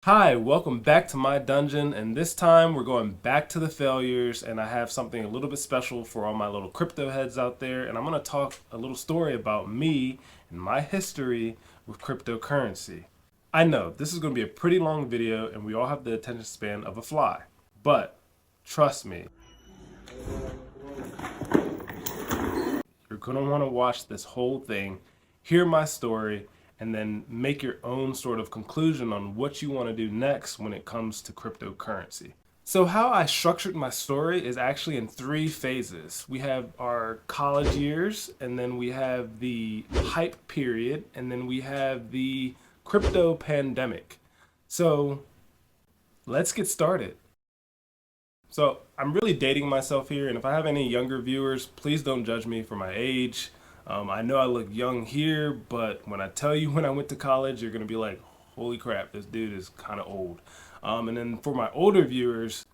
Hi, welcome back to my dungeon, and this time we're going back to the failures, and I have something a little bit special for all my little crypto heads out there, and I'm going to talk a little story about me and my history with cryptocurrency. I know this is going to be a pretty long video, and we all have the attention span of a fly, but trust me, you're going to want to watch this whole thing, hear my story, and then make your own sort of conclusion on what you want to do next when it comes to cryptocurrency. So, how I structured my story is actually in three phases. We have our college years, and then we have the hype period, and then we have the crypto pandemic. So, let's get started. So I'm really dating myself here, and if I have any younger viewers, please don't judge me for my age. I know I look young here, but when I tell you when I went to college, you're gonna be like, "Holy crap, this dude is kind of old." And then for my older viewers,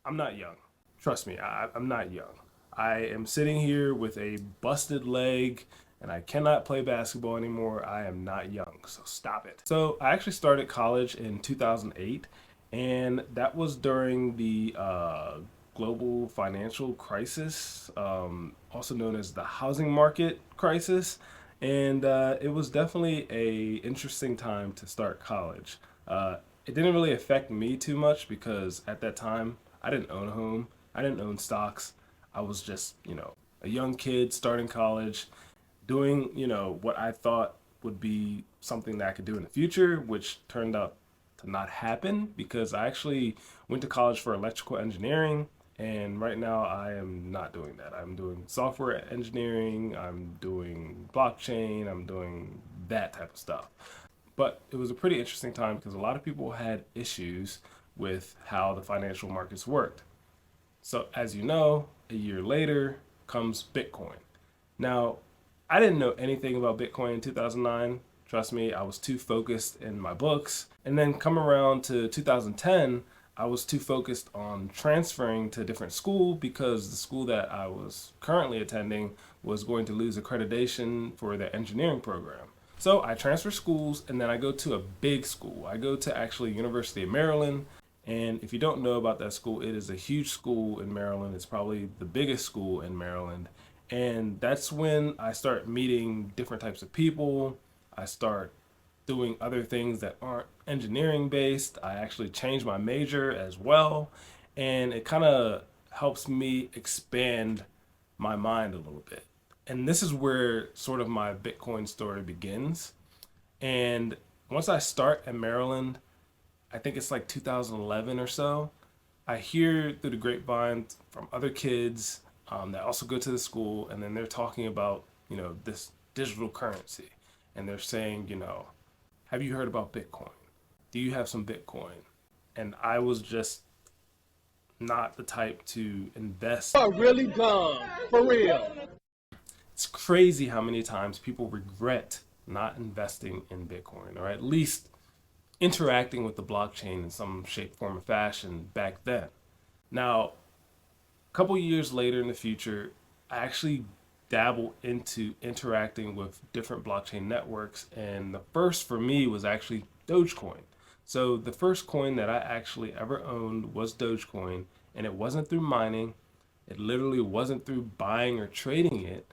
I'm not young. Trust me, I'm not young. I am sitting here with a busted leg, and I cannot play basketball anymore. I am not young, so stop it. So I actually started college in 2008, and that was during the global financial crisis, also known as the housing market crisis. And it was definitely a interesting time to start college. It didn't really affect me too much because at that time I didn't own a home, I didn't own stocks. I was just, a young kid starting college, doing, what I thought would be something that I could do in the future, which turned out to not happen because I actually went to college for electrical engineering. And right now, I am not doing that. I'm doing software engineering, I'm doing blockchain, I'm doing that type of stuff. But it was a pretty interesting time because a lot of people had issues with how the financial markets worked. So, as you know, a year later comes Bitcoin. Now, I didn't know anything about Bitcoin in 2009. Trust me, I was too focused in my books. And then come around to 2010, I was too focused on transferring to a different school because the school that I was currently attending was going to lose accreditation for their engineering program. So I transfer schools and then I go to a big school. I go to actually University of Maryland. And if you don't know about that school, it is a huge school in Maryland. It's probably the biggest school in Maryland. And that's when I start meeting different types of people. I start doing other things that aren't engineering based. I actually changed my major as well. And it kind of helps me expand my mind a little bit. And this is where sort of my Bitcoin story begins. And once I start at Maryland, I think it's like 2011 or so, I hear through the grapevine from other kids that also go to the school, and then they're talking about, this digital currency. And they're saying, have you heard about Bitcoin? Do you have some Bitcoin? And I was just not the type to invest. Are really dumb, for real. It's crazy how many times people regret not investing in Bitcoin, or at least interacting with the blockchain in some shape, form, or fashion back then. Now, a couple years later in the future, I actually dabble into interacting with different blockchain networks, and the first for me was actually Dogecoin. So the first coin that I actually ever owned was Dogecoin, and it wasn't through mining. It literally wasn't through buying or trading it.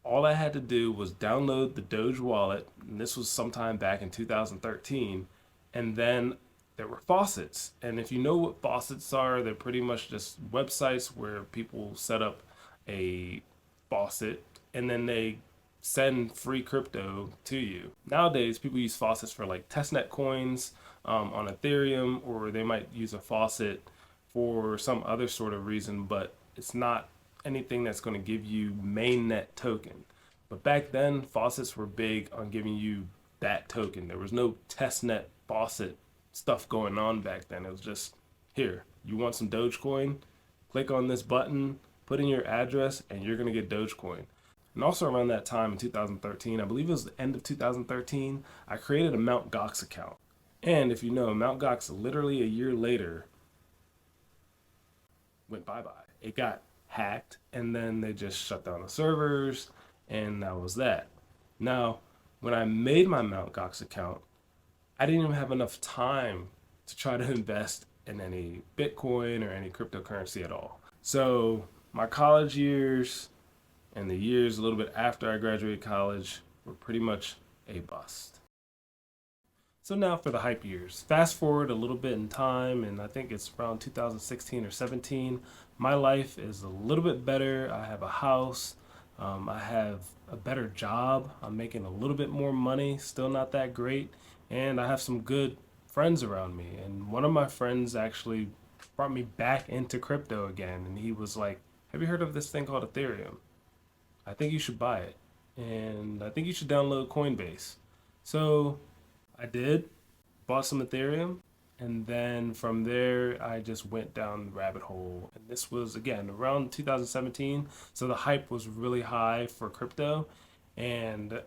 All I had to do was download the Doge wallet, and this was sometime back in 2013, and then there were faucets. And if you know what faucets are, they're pretty much just websites where people set up a faucet and then they send free crypto to you. Nowadays, people use faucets for like testnet coins on Ethereum, or they might use a faucet for some other sort of reason, but it's not anything that's going to give you mainnet token. But back then, faucets were big on giving you that token. There was no testnet faucet stuff going on back then. It was just, here, you want some Dogecoin? Click on this button, put in your address, and you're going to get Dogecoin. And also around that time in 2013, I believe it was the end of 2013, I created a mt.gox account. And if you know, mt.gox literally a year later went bye-bye. It got hacked, and then they just shut down the servers, and that was that. Now, when I made my mt.gox account, I didn't even have enough time to try to invest in any Bitcoin or any cryptocurrency at all. So my college years and the years a little bit after I graduated college were pretty much a bust. So now for the hype years. Fast forward a little bit in time, and I think it's around 2016 or 17. My life is a little bit better. I have a house. I have a better job. I'm making a little bit more money, still not that great. And I have some good friends around me. And one of my friends actually brought me back into crypto again. And he was like, "Have you heard of this thing called Ethereum? I think you should buy it. And I think you should download Coinbase." So I did, bought some Ethereum, and then from there I just went down the rabbit hole. And this was again around 2017, so the hype was really high for crypto, and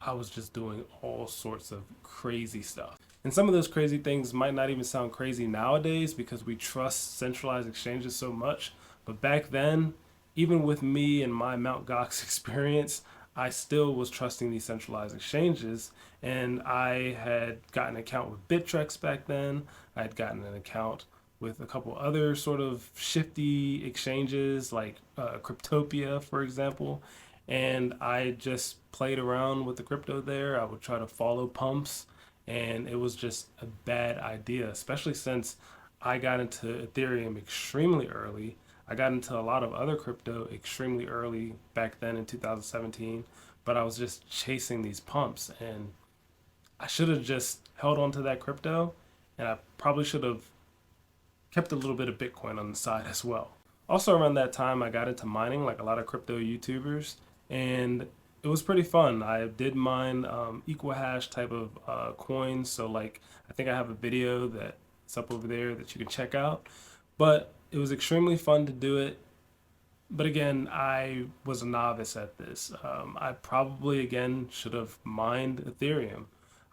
I was just doing all sorts of crazy stuff. And some of those crazy things might not even sound crazy nowadays because we trust centralized exchanges so much. But back then, even with me and my mt.gox experience, I still was trusting these centralized exchanges. And I had gotten an account with Bittrex back then. I had gotten an account with a couple other sort of shifty exchanges like Cryptopia, for example. And I just played around with the crypto there. I would try to follow pumps, and it was just a bad idea, especially since I got into Ethereum extremely early. I got into a lot of other crypto extremely early back then in 2017, but I was just chasing these pumps, and I should have just held on to that crypto, and I probably should have kept a little bit of Bitcoin on the side as well. Also, around that time, I got into mining like a lot of crypto YouTubers, and it was pretty fun. I did mine equal hash type of coins. So, like, I think I have a video that's up over there that you can check out. But it was extremely fun to do it. But again, I was a novice at this. I probably, again, should have mined Ethereum.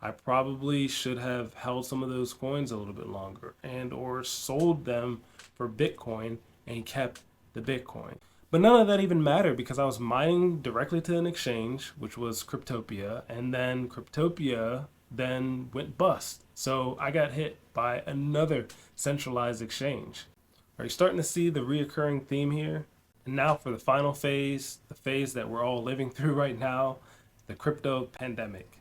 I probably should have held some of those coins a little bit longer and or sold them for Bitcoin and kept the Bitcoin. But none of that even mattered because I was mining directly to an exchange, which was Cryptopia, and then Cryptopia then went bust. So I got hit by another centralized exchange. Are you starting to see the reoccurring theme here? And now for the final phase, the phase that we're all living through right now, the crypto pandemic.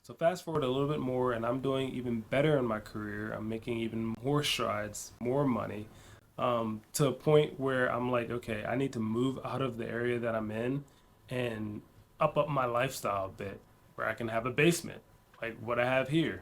So fast forward a little bit more, and I'm doing even better in my career. I'm making even more strides, more money, to a point where I'm like, okay, I need to move out of the area that I'm in and up my lifestyle a bit, where I can have a basement, like what I have here.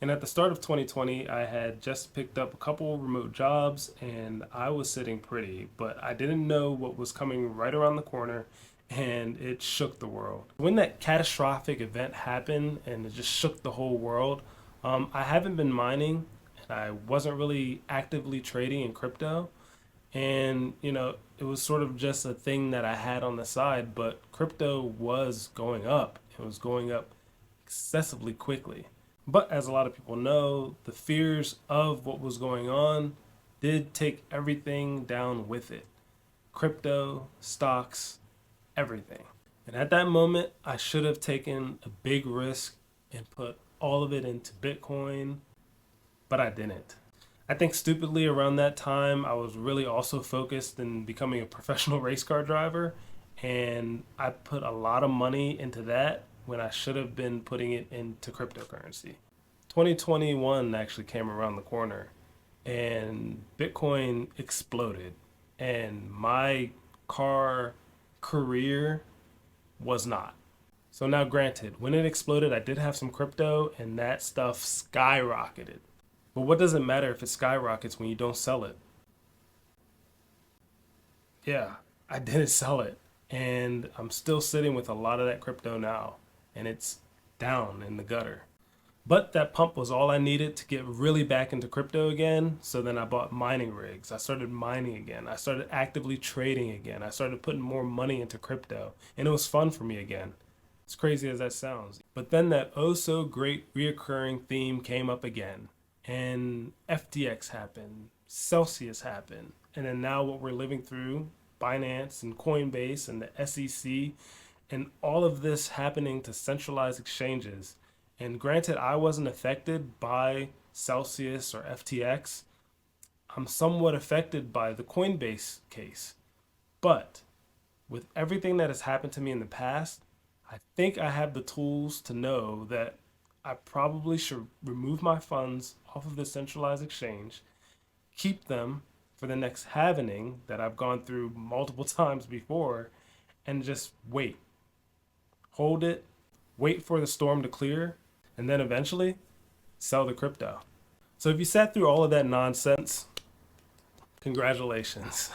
And at the start of 2020, I had just picked up a couple remote jobs and I was sitting pretty, but I didn't know what was coming right around the corner, and it shook the world. When that catastrophic event happened and it just shook the whole world, I haven't been mining and I wasn't really actively trading in crypto. And, it was sort of just a thing that I had on the side, but crypto was going up. It was going up excessively quickly. But as a lot of people know, the fears of what was going on did take everything down with it. Crypto, stocks, everything. And at that moment, I should have taken a big risk and put all of it into Bitcoin, but I didn't. I think stupidly around that time, I was really also focused in becoming a professional race car driver, and I put a lot of money into that when I should have been putting it into cryptocurrency. 2021 actually came around the corner and Bitcoin exploded, and my car career was not. So now, granted, when it exploded, I did have some crypto and that stuff skyrocketed. But what does it matter if it skyrockets when you don't sell it? Yeah, I didn't sell it. And I'm still sitting with a lot of that crypto now. And it's down in the gutter. But that pump was all I needed to get really back into crypto again. So then I bought mining rigs. I started mining again. I started actively trading again. I started putting more money into crypto. And it was fun for me again. As crazy as that sounds. But then that oh so great reoccurring theme came up again. And FTX happened. Celsius happened. And then now what we're living through, Binance and Coinbase and the SEC, and all of this happening to centralized exchanges. And granted, I wasn't affected by Celsius or FTX. I'm somewhat affected by the Coinbase case. But with everything that has happened to me in the past, I think I have the tools to know that I probably should remove my funds off of the centralized exchange, keep them for the next halvening that I've gone through multiple times before, and just wait. Hold it, wait for the storm to clear, and then eventually sell the crypto. So if you sat through all of that nonsense, congratulations.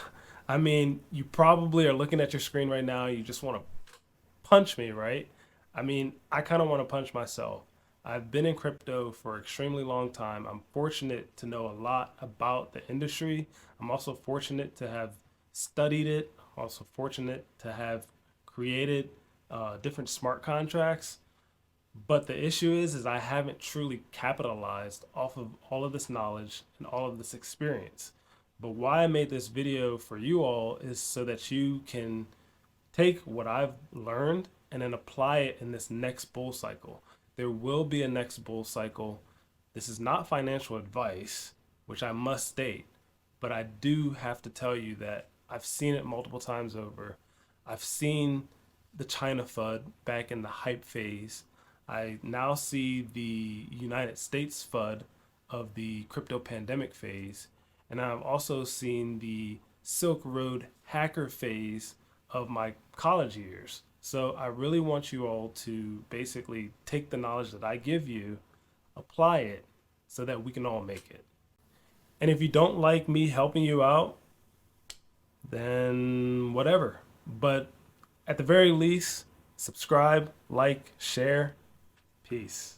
I mean, you probably are looking at your screen right now. You just want to punch me, right? I mean, I kind of want to punch myself. I've been in crypto for an extremely long time. I'm fortunate to know a lot about the industry. I'm also fortunate to have studied it. I'm also fortunate to have created different smart contracts. But the issue is I haven't truly capitalized off of all of this knowledge and all of this experience. But why I made this video for you all is so that you can take what I've learned and then apply it in this next bull cycle. There will be a next bull cycle. This is not financial advice, which I must state, but I do have to tell you that I've seen it multiple times over. I've seen the China FUD back in the hype phase. I now see the United States FUD of the crypto pandemic phase. And I've also seen the Silk Road hacker phase of my college years. So I really want you all to basically take the knowledge that I give you, apply it so that we can all make it. And if you don't like me helping you out, then whatever. But at the very least, subscribe, like, share. Peace.